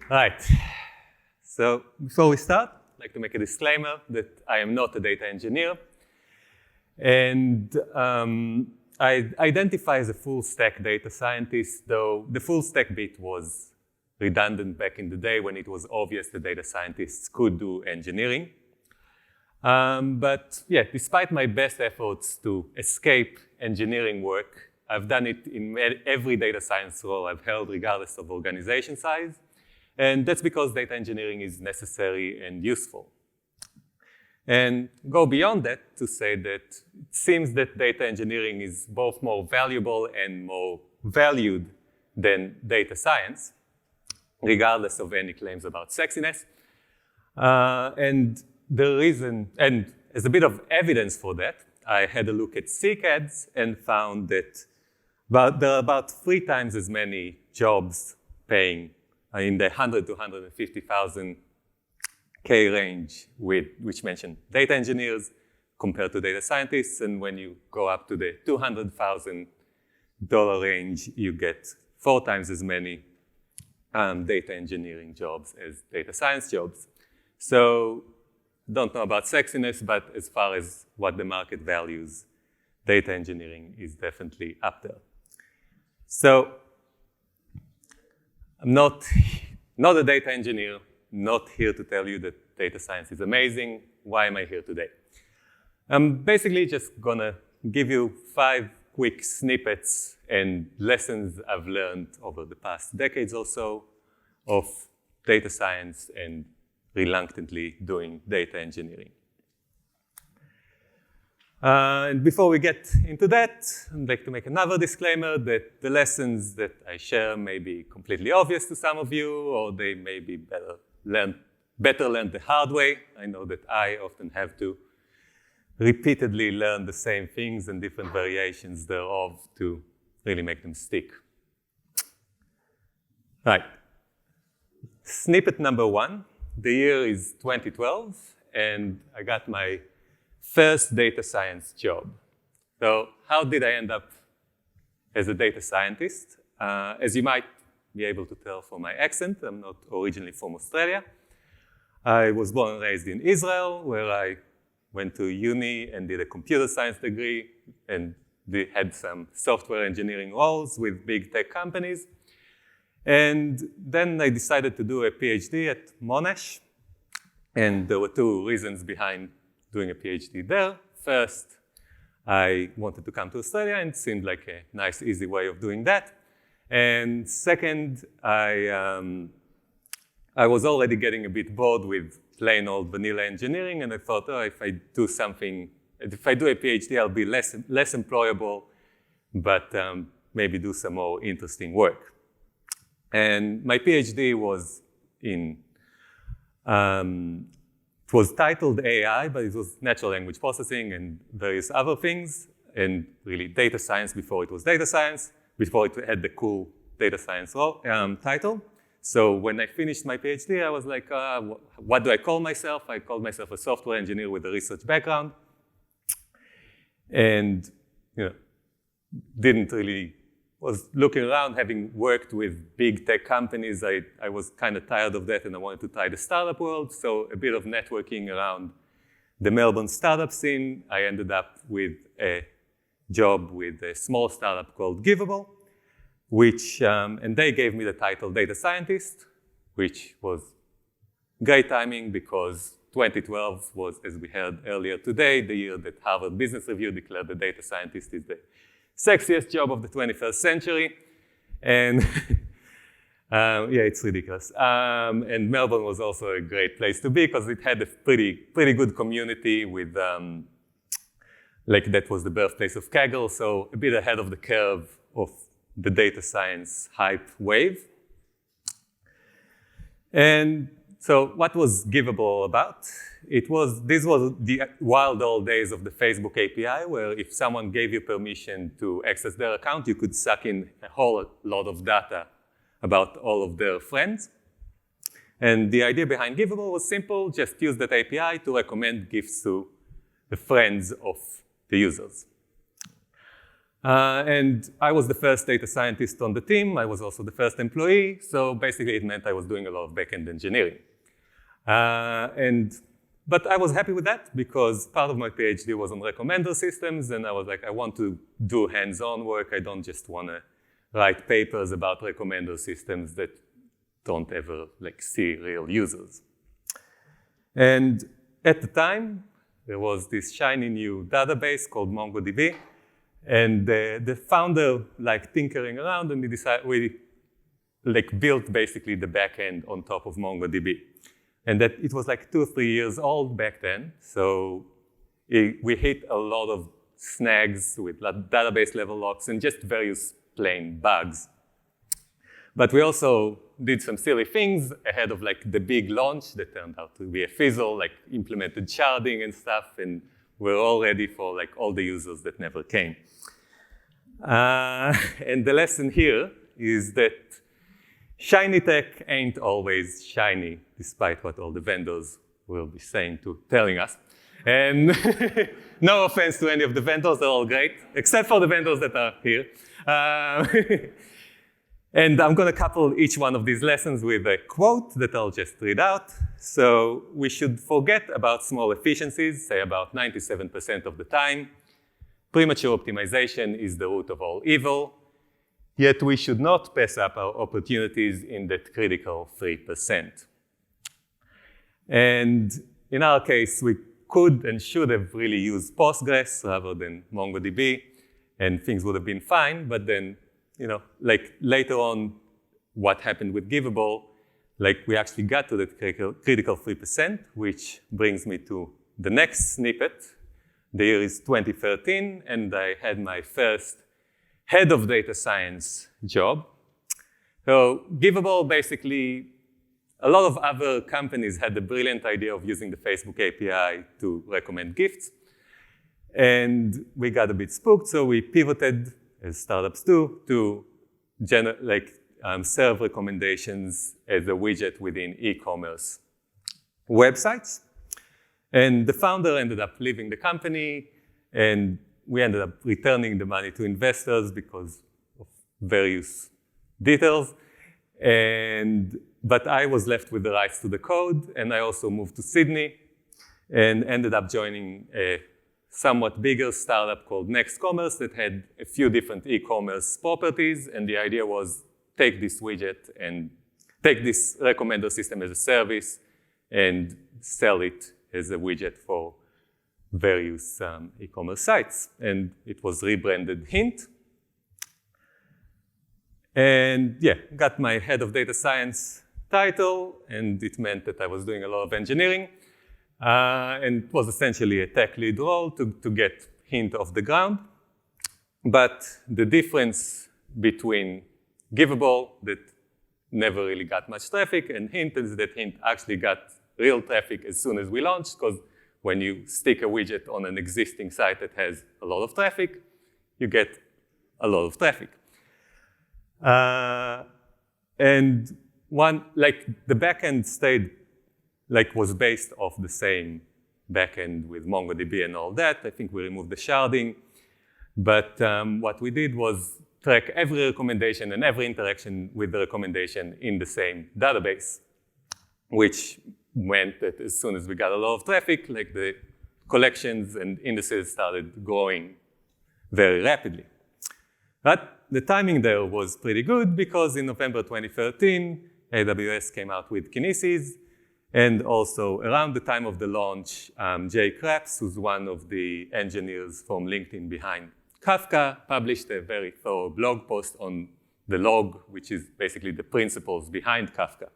Right. So before we start, I'd like to make a disclaimer that I am not a data engineer. And I identify as a full-stack data scientist, though the full-stack bit was redundant back in the day when it was obvious that data scientists could do engineering. But yeah, despite my best efforts to escape engineering work, I've done it in every data science role I've held, regardless of organization size. And that's because data engineering is necessary and useful. And go beyond that to say that it seems that data engineering is both more valuable and more valued than data science, regardless of any claims about sexiness. And the reason, and as a bit of evidence for that, I had a look at Seek ads and found that there are about 3 times as many jobs paying in the 100 to 150,000 K range, which mention data engineers compared to data scientists. And when you go up to the $200,000 range, you get 4 times as many data engineering jobs as data science jobs. So don't know about sexiness, but as far as what the market values, data engineering is definitely up there. So I'm not a data engineer, not here to tell you that data science is amazing. Why am I here today? I'm basically just gonna give you 5 quick snippets and lessons I've learned over the past decades or so of data science and reluctantly doing data engineering. And before we get into that, I'd like to make another disclaimer that the lessons that I share may be completely obvious to some of you, or they may be better learned the hard way. I know that I often have to repeatedly learn the same things and different variations thereof to really make them stick. Right. Snippet number 1. The year is 2012, and I got my first data science job. So how did I end up as a data scientist? As you might be able to tell from my accent, I'm not originally from Australia. I was born and raised in Israel, where I went to uni and did a computer science degree and had some software engineering roles with big tech companies. And then I decided to do a PhD at Monash. And there were 2 reasons behind doing a PhD there. First, I wanted to come to Australia, and it seemed like a nice, easy way of doing that. And second, I was already getting a bit bored with plain old vanilla engineering, and I thought, oh, if I do a PhD, I'll be less employable, but maybe do some more interesting work. And my PhD was it was titled AI, but it was natural language processing and various other things, and really data science before it was data science, before it had the cool data science title. So when I finished my PhD, I was like, what do I call myself? I called myself a software engineer with a research background. And was looking around, having worked with big tech companies. I was kind of tired of that, and I wanted to try the startup world. So a bit of networking around the Melbourne startup scene. I ended up with a job with a small startup called Giveable, and they gave me the title data scientist, which was great timing because 2012 was, as we heard earlier today, the year that Harvard Business Review declared the data scientist is the sexiest job of the 21st century. And yeah, it's ridiculous. And Melbourne was also a great place to be because it had a pretty good community with, that was the birthplace of Kaggle, so a bit ahead of the curve of the data science hype wave. And so what was Giveable about? These was the wild old days of the Facebook API, where if someone gave you permission to access their account, you could suck in a whole lot of data about all of their friends. And the idea behind Giveable was simple: just use that API to recommend gifts to the friends of the users. And I was the first data scientist on the team. I was also the first employee. So basically, it meant I was doing a lot of backend engineering. But I was happy with that because part of my PhD was on recommender systems. And I was like, I want to do hands-on work. I don't just want to write papers about recommender systems that don't ever see real users. And at the time, there was this shiny new database called MongoDB. And the founder tinkering around, and we built basically the backend on top of MongoDB. And that it was 2 or 3 years old back then. So we hit a lot of snags with database level locks and just various plain bugs. But we also did some silly things ahead of the big launch that turned out to be a fizzle, implemented sharding and stuff, and we're all ready for all the users that never came. And the lesson here is that shiny tech ain't always shiny, despite what all the vendors will be telling us. And no offense to any of the vendors, they're all great, except for the vendors that are here. And I'm going to couple each one of these lessons with a quote that I'll just read out. So we should forget about small efficiencies, say about 97% of the time. Premature optimization is the root of all evil. Yet we should not pass up our opportunities in that critical 3%. And in our case, we could and should have really used Postgres rather than MongoDB, and things would have been fine. But then, later on, what happened with Givable, we actually got to that critical 3%, which brings me to the next snippet. The year is 2013, and I had my first head of data science job. So Givable, basically, a lot of other companies had the brilliant idea of using the Facebook API to recommend gifts. And we got a bit spooked, so we pivoted, as startups do, to serve recommendations as a widget within e-commerce websites. And the founder ended up leaving the company, and we ended up returning the money to investors because of various details. But I was left with the rights to the code, and I also moved to Sydney and ended up joining a somewhat bigger startup called Next Commerce that had a few different e-commerce properties. And the idea was take this widget and take this recommender system as a service and sell it as a widget for various e-commerce sites. And it was rebranded Hint. And yeah, got my head of data science title, and it meant that I was doing a lot of engineering. And it was essentially a tech lead role to get Hint off the ground. But the difference between Givable, that never really got much traffic, and Hint is that Hint actually got real traffic as soon as we launched, because when you stick a widget on an existing site that has a lot of traffic, you get a lot of traffic. And the backend stayed, was based off the same backend with MongoDB and all that. I think we removed the sharding. But what we did was track every recommendation and every interaction with the recommendation in the same database, which meant that as soon as we got a lot of traffic, the collections and indices started growing very rapidly. But the timing there was pretty good because in November 2013, AWS came out with Kinesis. And also around the time of the launch, Jay Krebs, who's one of the engineers from LinkedIn behind Kafka, published a very thorough blog post on the log, which is basically the principles behind Kafka.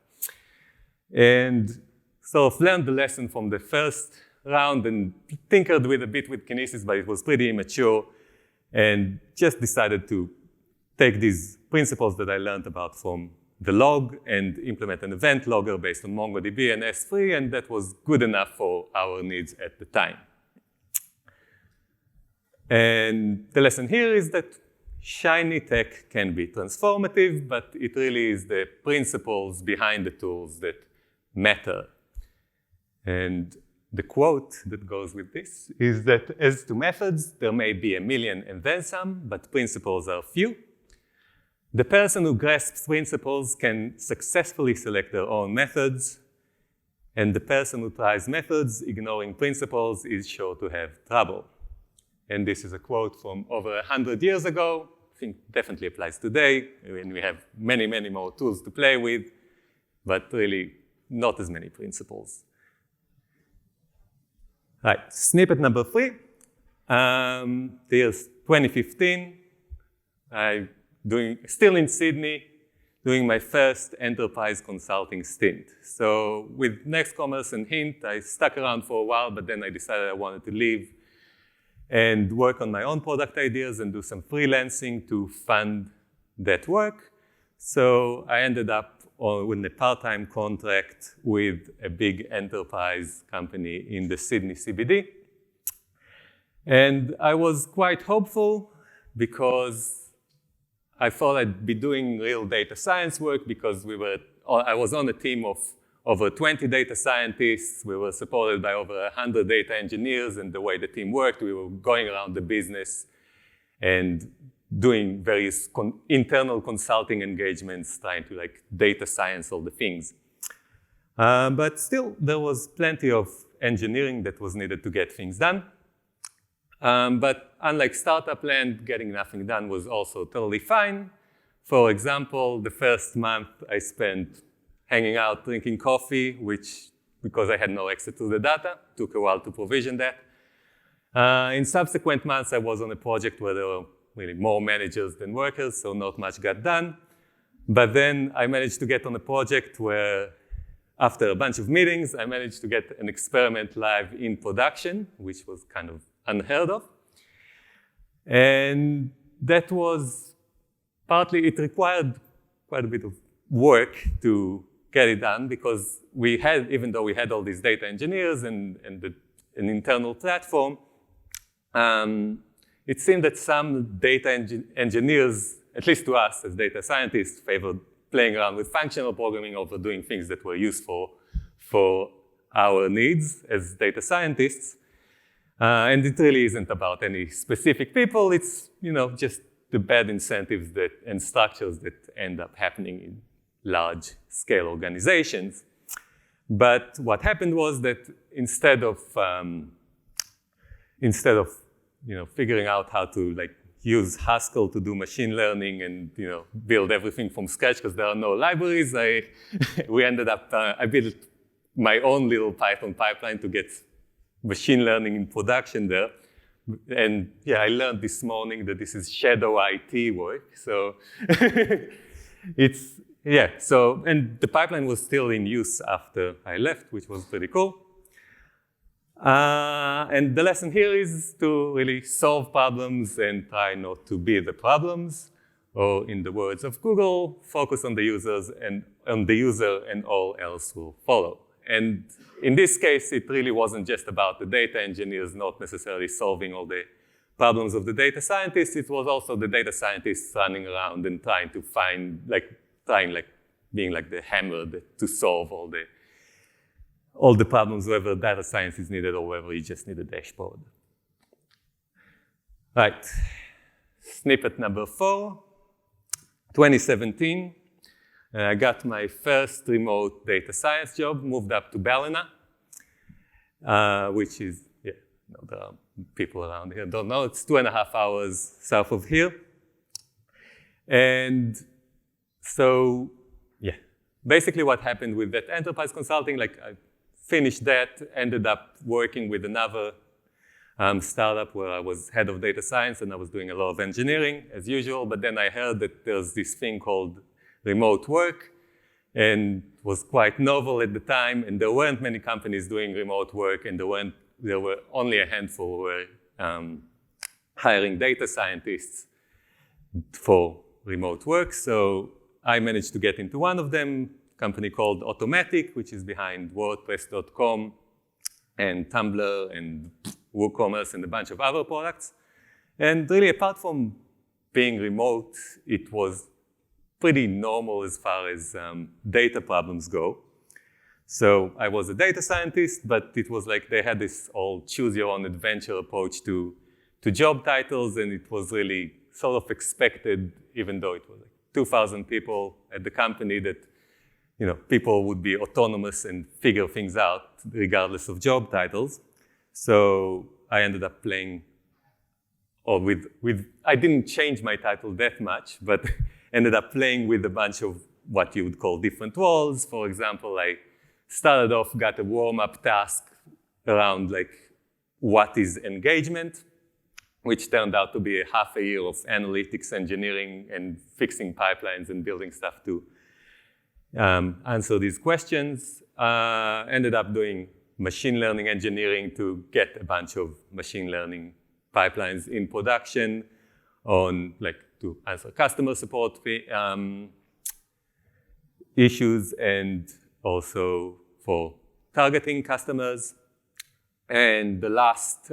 And sort of learned the lesson from the first round and tinkered a bit with Kinesis, but it was pretty immature, and just decided to take these principles that I learned about from the log and implement an event logger based on MongoDB and S3, and that was good enough for our needs at the time. And the lesson here is that shiny tech can be transformative, but it really is the principles behind the tools that matter. And the quote that goes with this is that as to methods, there may be a million and then some, but principles are few. The person who grasps principles can successfully select their own methods, and the person who tries methods ignoring principles is sure to have trouble. And this is a quote from over 100 years ago. I think definitely applies today, when we have many, many more tools to play with, but really not as many principles. Right, snippet number 3. Here's 2015. I'm still in Sydney, doing my first enterprise consulting stint. So with Next Commerce and Hint, I stuck around for a while, but then I decided I wanted to leave and work on my own product ideas and do some freelancing to fund that work. So I ended up with a part-time contract with a big enterprise company in the Sydney CBD. And I was quite hopeful because I thought I'd be doing real data science work because I was on a team of over 20 data scientists. We were supported by over 100 data engineers, and the way the team worked, we were going around the business and doing various internal consulting engagements, trying to data science all the things. But still, there was plenty of engineering that was needed to get things done. But unlike startup land, getting nothing done was also totally fine. For example, the first month I spent hanging out, drinking coffee, which, because I had no access to the data, took a while to provision that. In subsequent months, I was on a project where there were really more managers than workers, so not much got done. But then I managed to get on a project where, after a bunch of meetings, I managed to get an experiment live in production, which was kind of unheard of. And that was partly, it required quite a bit of work to get it done because we had, even though we had all these data engineers and an internal platform, it seemed that some data engineers, at least to us as data scientists, favored playing around with functional programming over doing things that were useful for our needs as data scientists. And it really isn't about any specific people. It's just the bad incentives and structures that end up happening in large-scale organizations. But what happened was that instead of figuring out how to use Haskell to do machine learning and build everything from scratch because there are no libraries, I built my own little Python pipeline to get machine learning in production there. And yeah, I learned this morning that this is shadow IT work. So and the pipeline was still in use after I left, which was pretty cool. And the lesson here is to really solve problems and try not to be the problems, or in the words of Google, focus on the users and on the user, and all else will follow. And in this case, it really wasn't just about the data engineers not necessarily solving all the problems of the data scientists. It was also the data scientists running around and trying to find, being like the hammer to solve all the problems, whether data science is needed or whether you just need a dashboard. Right, snippet number 4, 2017. I got my first remote data science job, moved up to Ballina, which is, there are people around here don't know, it's 2.5 hours south of here. And so, basically what happened with that enterprise consulting, I finished that, ended up working with another startup where I was head of data science and I was doing a lot of engineering as usual, but then I heard that there's this thing called remote work, and was quite novel at the time, and there weren't many companies doing remote work, and there were only a handful who were hiring data scientists for remote work. So I managed to get into one of them, a company called Automatic, which is behind WordPress.com and Tumblr and WooCommerce and a bunch of other products. And really, apart from being remote, it was pretty normal as far as data problems go. So I was a data scientist, but it was like they had this all choose-your-own-adventure approach to job titles, and it was really sort of expected, even though it was like 2,000 people at the company, that people would be autonomous and figure things out regardless of job titles. So I ended up playing, I didn't change my title that much, but ended up playing with a bunch of what you would call different roles. For example, I started off, got a warm-up task around like what is engagement, which turned out to be a half a year of analytics engineering and fixing pipelines and building stuff to answer these questions. Ended up doing machine learning engineering to get a bunch of machine learning pipelines in production to answer customer support issues, and also for targeting customers. And the last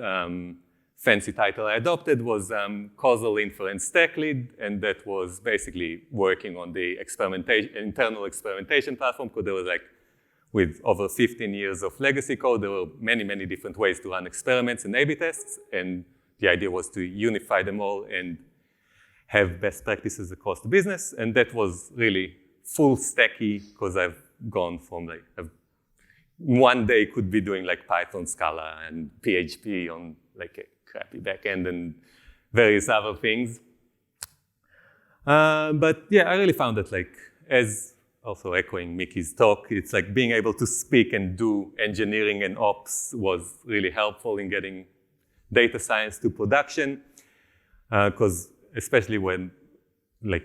fancy title I adopted was Causal Inference Tech Lead, and that was basically working on the internal experimentation platform, because there was with over 15 years of legacy code, there were many, many different ways to run experiments and A/B tests, and the idea was to unify them all and have best practices across the business. And that was really full stacky, because I've gone from one day could be doing Python, Scala, and PHP on a crappy backend and various other things. But yeah, I really found that as also echoing Mickey's talk, it's being able to speak and do engineering and ops was really helpful in getting data science to production, because especially when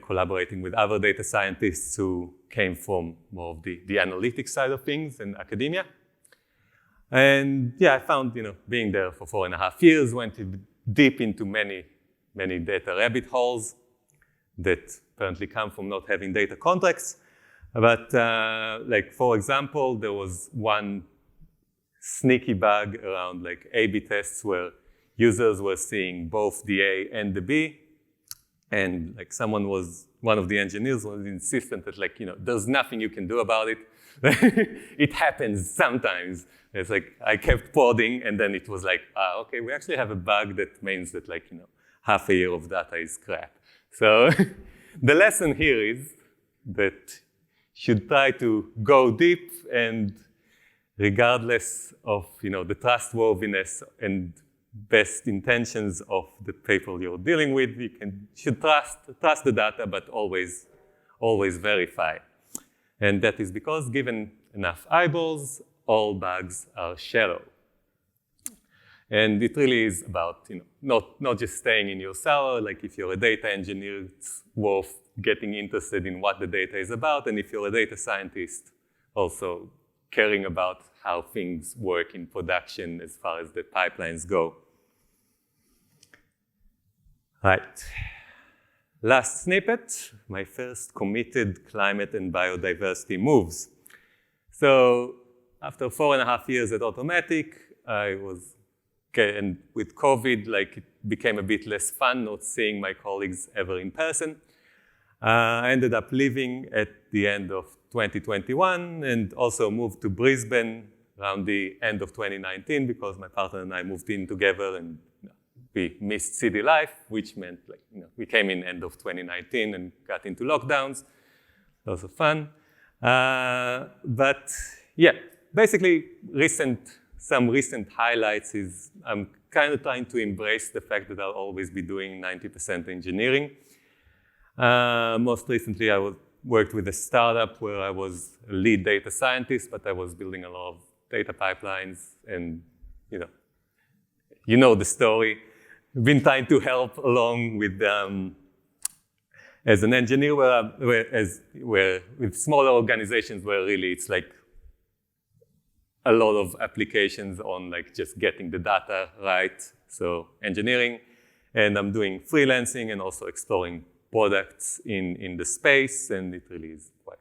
collaborating with other data scientists who came from more of the analytics side of things in academia. And yeah, I found, being there for 4.5 years, went deep into many, many data rabbit holes that apparently come from not having data contracts. But for example, there was one sneaky bug around A/B tests where users were seeing both the A and the B. And one of the engineers was insistent that there's nothing you can do about it. It happens sometimes. It's I kept prodding, and then it was okay, we actually have a bug that means that half a year of data is crap. So the lesson here is that you should try to go deep, and regardless of the trustworthiness and best intentions of the people you're dealing with, you should trust the data, but always verify. And that is because given enough eyeballs, all bugs are shallow. And it really is about not just staying in your cellar. If you're a data engineer, it's worth getting interested in what the data is about. And if you're a data scientist, also caring about how things work in production as far as the pipelines go. Right. Last snippet, my first committed climate and biodiversity moves. So after 4.5 years at Automatic, and with COVID, it became a bit less fun not seeing my colleagues ever in person. I ended up leaving at the end of 2021 and also moved to Brisbane around the end of 2019 because my partner and I moved in together, and we missed city life, which meant we came in end of 2019 and got into lockdowns. Those were fun. But yeah, basically some recent highlights is I'm kind of trying to embrace the fact that I'll always be doing 90% engineering. Most recently, I worked with a startup where I was a lead data scientist, but I was building a lot of data pipelines, and you know the story. I've been trying to help along with as an engineer, where with smaller organizations where really it's a lot of applications on just getting the data right. So engineering, and I'm doing freelancing and also exploring products in the space, and it really is quite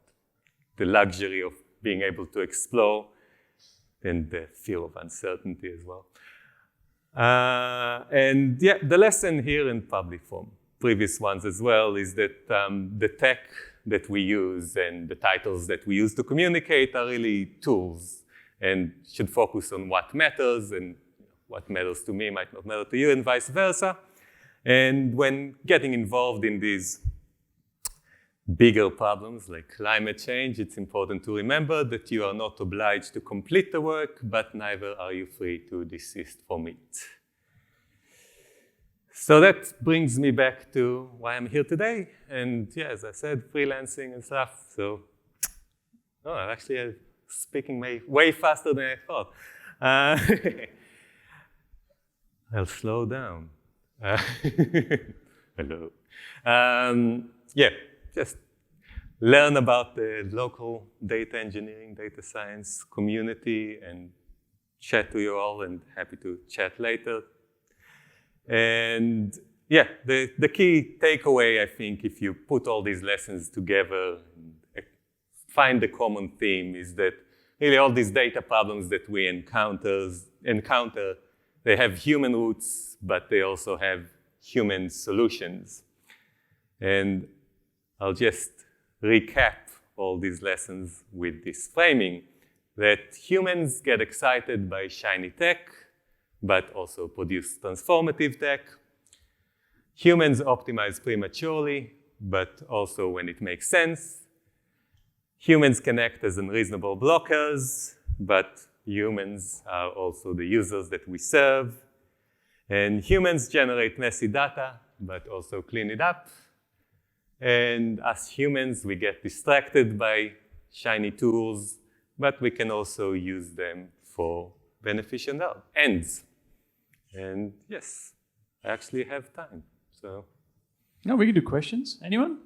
the luxury of being able to explore and the fear of uncertainty as well. And yeah, the lesson here, and probably from previous ones as well, is that the tech that we use and the titles that we use to communicate are really tools and should focus on what matters, and what matters to me might not matter to you, and vice versa. And when getting involved in these bigger problems like climate change, it's important to remember that you are not obliged to complete the work, but neither are you free to desist from it. So that brings me back to why I'm here today. And yeah, as I said, freelancing and stuff. So, actually, I'm speaking way faster than I thought. I'll slow down. Hello. Yeah, just learn about the local data engineering, data science community, and chat to you all, and happy to chat later. And yeah, the key takeaway, I think, if you put all these lessons together and find the common theme, is that really all these data problems that we encounter, they have human roots, but they also have human solutions. And I'll just recap all these lessons with this framing, that humans get excited by shiny tech, but also produce transformative tech. Humans optimize prematurely, but also when it makes sense. Humans can act as unreasonable blockers, but humans are also the users that we serve. And humans generate messy data, but also clean it up. And as humans, we get distracted by shiny tools, but we can also use them for beneficial ends. And yes, I actually have time, so. No, we can do questions. Anyone?